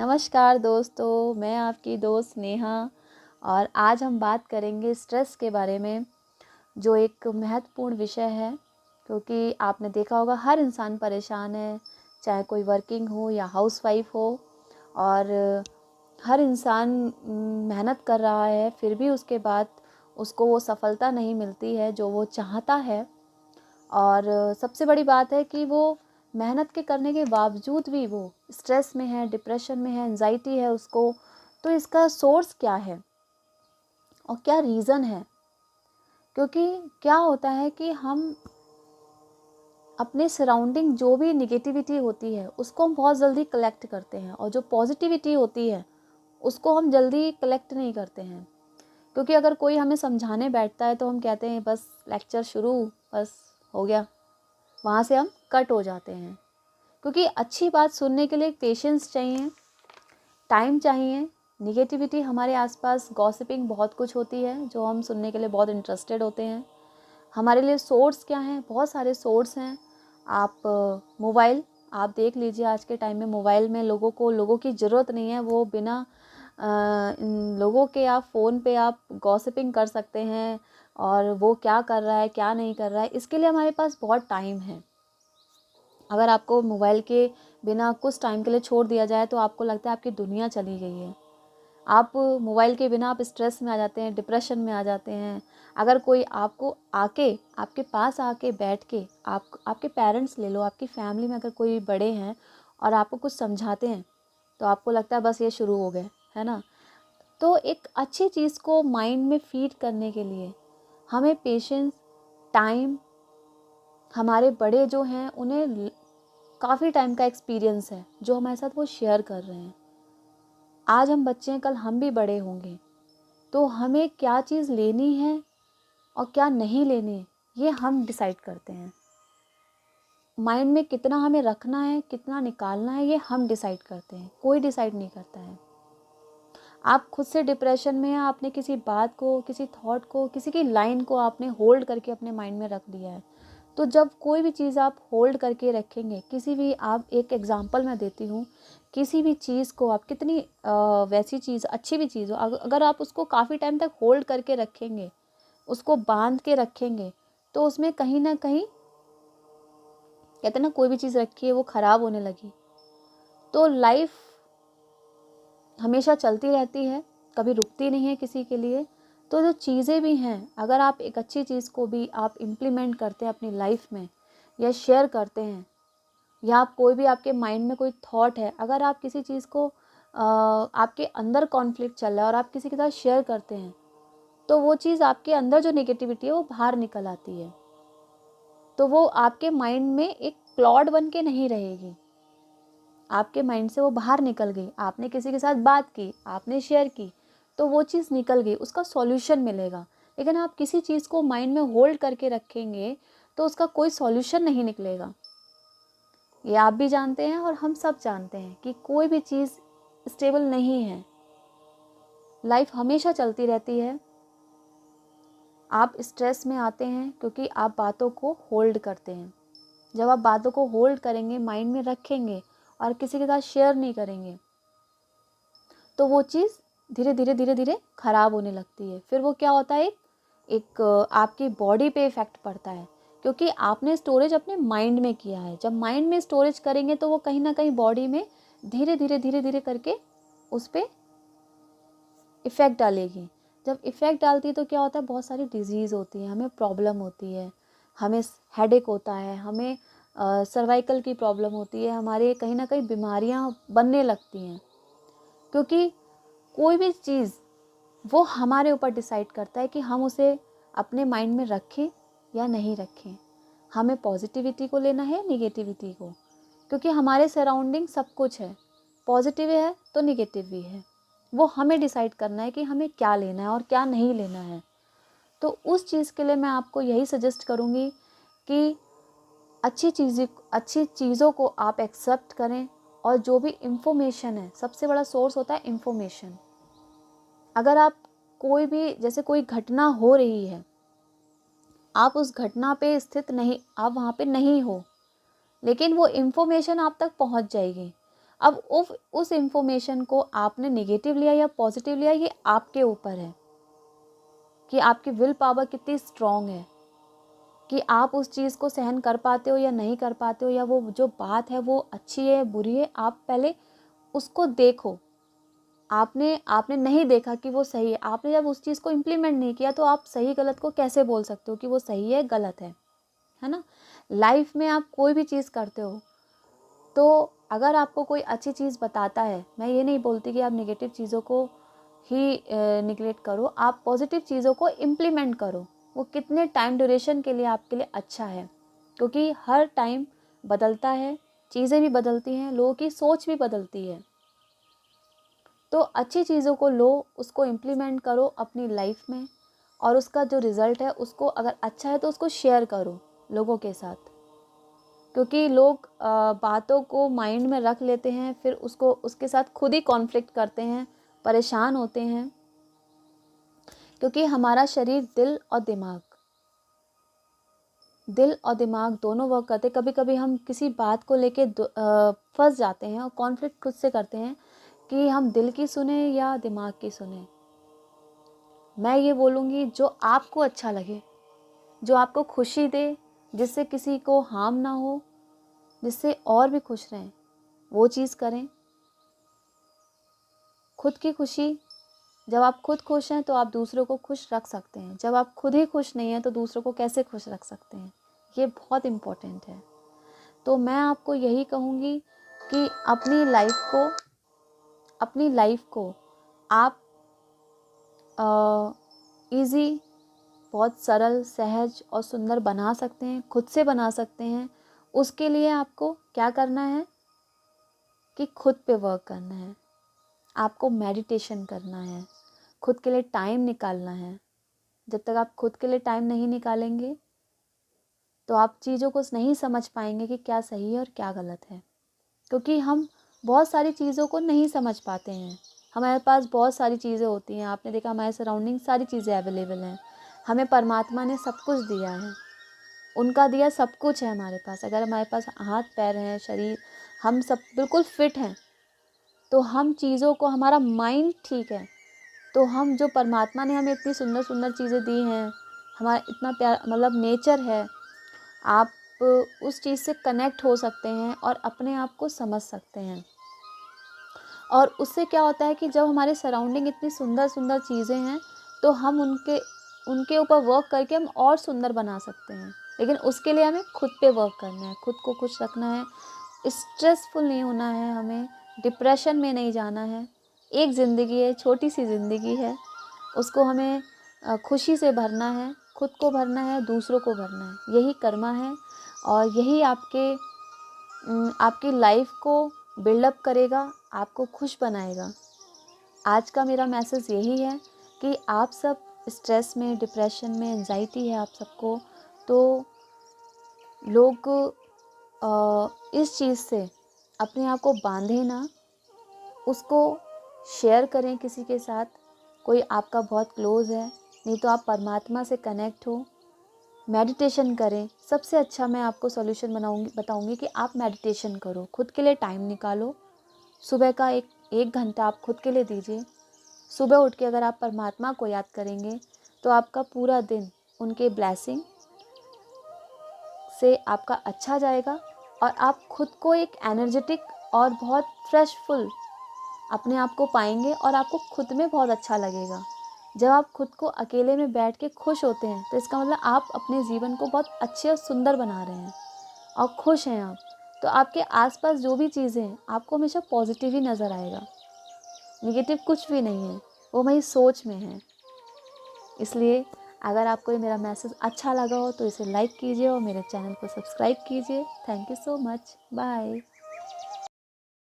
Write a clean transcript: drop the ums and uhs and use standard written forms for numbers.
नमस्कार दोस्तों, मैं आपकी दोस्त नेहा। और आज हम बात करेंगे स्ट्रेस के बारे में, जो एक महत्वपूर्ण विषय है। क्योंकि आपने देखा होगा हर इंसान परेशान है, चाहे कोई वर्किंग हो या हाउसवाइफ हो। और हर इंसान मेहनत कर रहा है, फिर भी उसके बाद उसको वो सफलता नहीं मिलती है जो वो चाहता है। और सबसे बड़ी बात है कि वो मेहनत के करने के बावजूद भी वो स्ट्रेस में है, डिप्रेशन में है, एंजाइटी है उसको। तो इसका सोर्स क्या है और क्या रीज़न है? क्योंकि क्या होता है कि हम अपने सराउंडिंग जो भी निगेटिविटी होती है उसको हम बहुत जल्दी कलेक्ट करते हैं, और जो पॉजिटिविटी होती है उसको हम जल्दी कलेक्ट नहीं करते हैं। क्योंकि अगर कोई हमें समझाने बैठता है तो हम कहते हैं बस लेक्चर शुरू, बस हो गया, वहाँ से हम कट हो जाते हैं। क्योंकि अच्छी बात सुनने के लिए पेशेंस चाहिए, टाइम चाहिए। निगेटिविटी हमारे आसपास गॉसिपिंग बहुत कुछ होती है जो हम सुनने के लिए बहुत इंटरेस्टेड होते हैं। हमारे लिए सोर्स क्या हैं? बहुत सारे सोर्स हैं। मोबाइल आप देख लीजिए, आज के टाइम में मोबाइल में लोगों की ज़रूरत नहीं है। वो बिना इन लोगों के आप फ़ोन पे आप गॉसिपिंग कर सकते हैं, और वो क्या कर रहा है क्या नहीं कर रहा है, इसके लिए हमारे पास बहुत टाइम है। अगर आपको मोबाइल के बिना कुछ टाइम के लिए छोड़ दिया जाए तो आपको लगता है आपकी दुनिया चली गई है। आप मोबाइल के बिना आप स्ट्रेस में आ जाते हैं, डिप्रेशन में आ जाते हैं। अगर कोई आपको आके आपके पास आके बैठ के आपके पेरेंट्स ले लो, आपकी फैमिली में अगर कोई बड़े हैं और आपको कुछ समझाते हैं तो आपको लगता है बस ये शुरू हो गए, है ना। तो एक अच्छी चीज़ को माइंड में फीड करने के लिए हमें पेशेंस, टाइम, हमारे बड़े जो हैं उन्हें काफ़ी टाइम का एक्सपीरियंस है जो हमारे साथ वो शेयर कर रहे हैं। आज हम बच्चे हैं, कल हम भी बड़े होंगे। तो हमें क्या चीज़ लेनी है और क्या नहीं लेनी है, ये हम डिसाइड करते हैं। माइंड में कितना हमें रखना है, कितना निकालना है, ये हम डिसाइड करते हैं, कोई डिसाइड नहीं करता है। आप खुद से डिप्रेशन में हैं, आपने किसी बात को, किसी थॉट को, किसी की लाइन को आपने होल्ड करके अपने माइंड में रख दिया है। तो जब कोई भी चीज़ आप होल्ड करके रखेंगे, किसी भी, आप एक एग्जांपल मैं देती हूँ, किसी भी चीज़ को आप कितनी वैसी चीज़, अच्छी भी चीज़ हो, अगर आप उसको काफ़ी टाइम तक होल्ड करके रखेंगे, उसको बांध के रखेंगे, तो उसमें कहीं ना कहीं, कहते हैं ना, कोई भी चीज़ रखी है वो ख़राब होने लगी। तो लाइफ हमेशा चलती रहती है, कभी रुकती नहीं है किसी के लिए। तो जो चीज़ें भी हैं, अगर आप एक अच्छी चीज़ को भी आप इम्प्लीमेंट करते हैं अपनी लाइफ में, या शेयर करते हैं, या आप कोई भी, आपके माइंड में कोई थॉट है, अगर आप किसी चीज़ को आपके अंदर कॉन्फ्लिक्ट चल रहा है और आप किसी के साथ शेयर करते हैं, तो वो चीज़, आपके अंदर जो नेगेटिविटी है वो बाहर निकल आती है। तो वो आपके माइंड में एक क्लॉड बन के नहीं रहेगी, आपके माइंड से वो बाहर निकल गई। आपने किसी के साथ बात की, आपने शेयर की, तो वो चीज़ निकल गई, उसका सॉल्यूशन मिलेगा। लेकिन आप किसी चीज़ को माइंड में होल्ड करके रखेंगे तो उसका कोई सॉल्यूशन नहीं निकलेगा। ये आप भी जानते हैं और हम सब जानते हैं कि कोई भी चीज़ स्टेबल नहीं है। लाइफ हमेशा चलती रहती है। आप स्ट्रेस में आते हैं क्योंकि आप बातों को होल्ड करते हैं। जब आप बातों को होल्ड करेंगे, माइंड में रखेंगे और किसी के साथ शेयर नहीं करेंगे, तो वो चीज़ धीरे धीरे धीरे धीरे ख़राब होने लगती है। फिर वो क्या होता है, एक आपकी बॉडी पे इफ़ेक्ट पड़ता है, क्योंकि आपने स्टोरेज अपने माइंड में किया है। जब माइंड में स्टोरेज करेंगे तो वो कहीं ना कहीं बॉडी में धीरे धीरे करके उस पर इफ़ेक्ट डालेगी। जब इफ़ेक्ट डालती है तो क्या होता है, बहुत सारी डिजीज़ होती है, हमें प्रॉब्लम होती है, हमें हेडेक होता है, हमें सर्वाइकल की प्रॉब्लम होती है, हमारे कहीं ना कहीं बीमारियां बनने लगती हैं। क्योंकि कोई भी चीज़ वो हमारे ऊपर डिसाइड करता है कि हम उसे अपने माइंड में रखें या नहीं रखें। हमें पॉजिटिविटी को लेना है, निगेटिविटी को, क्योंकि हमारे सराउंडिंग सब कुछ है। पॉजिटिव है तो निगेटिव भी है। वो हमें डिसाइड करना है कि हमें क्या लेना है और क्या नहीं लेना है। तो उस चीज़ के लिए मैं आपको यही सजेस्ट करूँगी कि अच्छी चीज़ों को आप एक्सेप्ट करें। और जो भी इंफॉर्मेशन है, सबसे बड़ा सोर्स होता है इंफॉर्मेशन। अगर आप कोई भी, जैसे कोई घटना हो रही है, आप उस घटना पे स्थित नहीं, आप वहाँ पे नहीं हो, लेकिन वो इंफॉर्मेशन आप तक पहुँच जाएगी। अब उस इन्फॉर्मेशन को आपने नेगेटिव लिया या पॉजिटिव लिया, ये आपके ऊपर है कि आपकी विल पावर कितनी स्ट्रॉन्ग है, कि आप उस चीज़ को सहन कर पाते हो या नहीं कर पाते हो, या वो जो बात है वो अच्छी है बुरी है। आप पहले उसको देखो। आपने नहीं देखा कि वो सही है, आपने जब उस चीज़ को इम्प्लीमेंट नहीं किया तो आप सही गलत को कैसे बोल सकते हो कि वो सही है गलत है ना। लाइफ में आप कोई भी चीज़ करते हो तो अगर आपको कोई अच्छी चीज़ बताता है, मैं ये नहीं बोलती कि आप नेगेटिव चीज़ों को ही निगलेक्ट करो, आप पॉजिटिव चीज़ों को इम्प्लीमेंट करो। वो कितने टाइम ड्यूरेशन के लिए आपके लिए अच्छा है, क्योंकि हर टाइम बदलता है, चीज़ें भी बदलती हैं, लोगों की सोच भी बदलती है। तो अच्छी चीज़ों को लो, उसको इम्प्लीमेंट करो अपनी लाइफ में, और उसका जो रिज़ल्ट है उसको अगर अच्छा है तो उसको शेयर करो लोगों के साथ। क्योंकि लोग बातों को माइंड में रख लेते हैं, फिर उसके साथ खुद ही कॉन्फ्लिक्ट करते हैं, परेशान होते हैं। क्योंकि हमारा शरीर दिल और दिमाग दोनों वर्क करते। कभी कभी हम किसी बात को लेके फंस जाते हैं और कॉन्फ्लिक्ट खुद से करते हैं कि हम दिल की सुने या दिमाग की सुने। मैं ये बोलूँगी जो आपको अच्छा लगे, जो आपको खुशी दे, जिससे किसी को हार्म ना हो, जिससे और भी खुश रहें, वो चीज़ करें। खुद की खुशी, जब आप खुद खुश हैं तो आप दूसरों को खुश रख सकते हैं। जब आप खुद ही खुश नहीं हैं तो दूसरों को कैसे खुश रख सकते हैं, ये बहुत इम्पोर्टेंट है। तो मैं आपको यही कहूँगी कि अपनी लाइफ को आप इजी, बहुत सरल, सहज और सुंदर बना सकते हैं, खुद से बना सकते हैं। उसके लिए आपको क्या करना है कि खुद पे वर्क करना है, आपको मेडिटेशन करना है, खुद के लिए टाइम निकालना है। जब तक आप खुद के लिए टाइम नहीं निकालेंगे तो आप चीज़ों को नहीं समझ पाएंगे कि क्या सही है और क्या गलत है। क्योंकि हम बहुत सारी चीज़ों को नहीं समझ पाते हैं। हमारे पास बहुत सारी चीज़ें होती हैं, आपने देखा हमारे सराउंडिंग सारी चीज़ें अवेलेबल हैं। हमें परमात्मा ने सब कुछ दिया है, उनका दिया सब कुछ है हमारे पास। अगर हमारे पास हाथ पैर हैं, शरीर, हम सब बिल्कुल फिट हैं, तो हम चीज़ों को, हमारा माइंड ठीक है, तो हम जो परमात्मा ने हमें इतनी सुंदर सुंदर चीज़ें दी हैं, हमारा इतना प्यार मतलब नेचर है, आप उस चीज़ से कनेक्ट हो सकते हैं और अपने आप को समझ सकते हैं। और उससे क्या होता है कि जब हमारे सराउंडिंग इतनी सुंदर सुंदर चीज़ें हैं तो हम उनके ऊपर वर्क करके हम और सुंदर बना सकते हैं। लेकिन उसके लिए हमें खुद पे वर्क करना है, खुद को खुश रखना है, स्ट्रेसफुल नहीं होना है, हमें डिप्रेशन में नहीं जाना है। एक ज़िंदगी है, छोटी सी ज़िंदगी है, उसको हमें खुशी से भरना है, खुद को भरना है, दूसरों को भरना है। यही कर्मा है और यही आपकी लाइफ को बिल्डअप करेगा, आपको खुश बनाएगा। आज का मेरा मैसेज यही है कि आप सब स्ट्रेस में, डिप्रेशन में, एंजाइटी है आप सबको, तो लोग इस चीज़ से अपने आप को बांधे ना, उसको शेयर करें किसी के साथ, कोई आपका बहुत क्लोज है, नहीं तो आप परमात्मा से कनेक्ट हो, मेडिटेशन करें। सबसे अच्छा मैं आपको सॉल्यूशन बताऊंगी कि आप मेडिटेशन करो, खुद के लिए टाइम निकालो। सुबह का एक घंटा आप खुद के लिए दीजिए। सुबह उठ के अगर आप परमात्मा को याद करेंगे तो आपका पूरा दिन उनके ब्लेसिंग से आपका अच्छा जाएगा और आप खुद को एक एनर्जेटिक और बहुत फ्रेशफुल अपने आप को पाएंगे और आपको खुद में बहुत अच्छा लगेगा। जब आप खुद को अकेले में बैठ के खुश होते हैं तो इसका मतलब आप अपने जीवन को बहुत अच्छे और सुंदर बना रहे हैं और खुश हैं आप। तो आपके आसपास जो भी चीज़ें हैं आपको हमेशा पॉजिटिव ही नज़र आएगा, नेगेटिव कुछ भी नहीं है, वो मेरी सोच में है। इसलिए अगर आपको ये मेरा मैसेज अच्छा लगा हो तो इसे लाइक कीजिए और मेरे चैनल को सब्सक्राइब कीजिए। Thank you so much, bye.